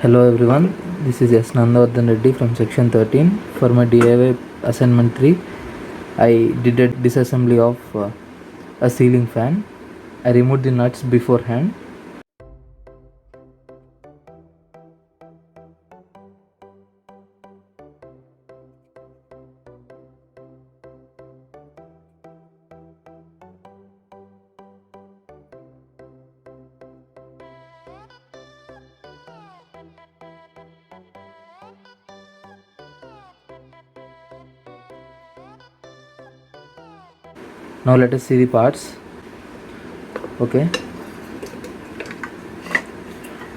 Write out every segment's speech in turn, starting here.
Hello everyone, this is S. Nandavardhan Reddy from section 13. For my DIY assignment 3, I did a disassembly of a ceiling fan. I removed the nuts beforehand. Now let us see the parts. Okay,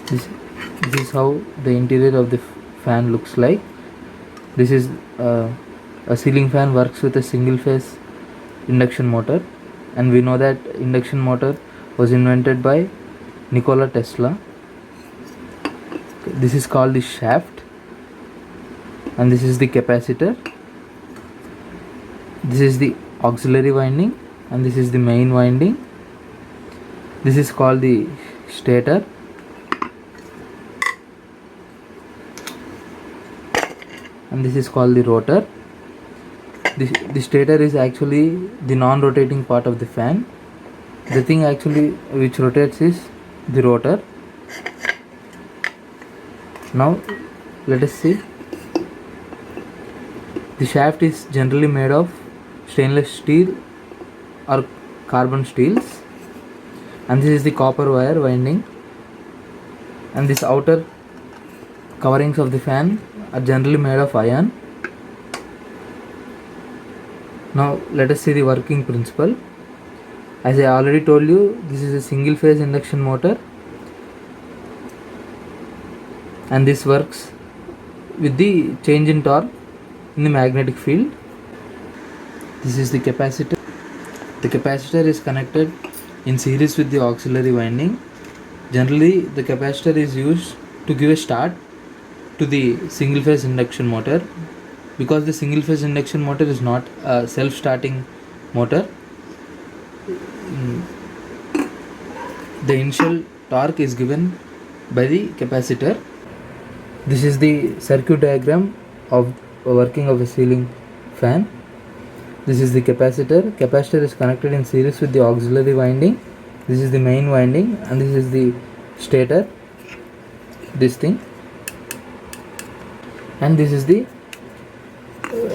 this is how the interior of the fan looks like. This is a ceiling fan works with a single phase induction motor, and we know that induction motor was invented by Nikola Tesla. This is called the shaft, and this is the capacitor. This is the auxiliary winding, and this is the main winding. This is called the stator, and this is called the rotor. The stator is actually the non-rotating part of the fan. The thing actually which rotates is the rotor. Now let us see. The shaft is generally made of stainless steel or carbon steels, and this is the copper wire winding, and this outer coverings of the fan are generally made of iron. Now let us see the working principle. As I already told you, this is a single phase induction motor, and this works with the change in torque in the magnetic field. This is the capacitor. The capacitor is connected in series with the auxiliary winding. Generally, the capacitor is used to give a start to the single phase induction motor, because the single phase induction motor is not a self-starting motor. The initial torque is given by the capacitor. This is the circuit diagram of working of a ceiling fan. This is the capacitor. Capacitor is connected in series with the auxiliary winding. This is the main winding, and this is the stator, this thing, and this is the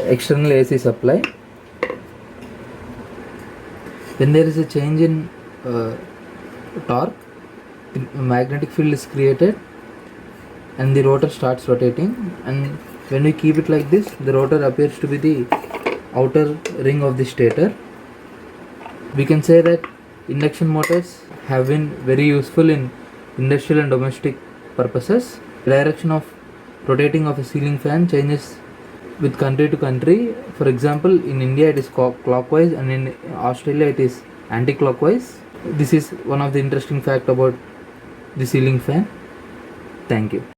external AC supply. When there is a change in torque, the magnetic field is created and the rotor starts rotating, and when we keep it like this, the rotor appears to be the outer ring of the stator. We can say that induction motors have been very useful in industrial and domestic purposes. The direction of rotating of a ceiling fan changes with country to country. For example, in India it is clockwise, and in Australia it is anti-clockwise. This is one of the interesting fact about the ceiling fan. Thank you.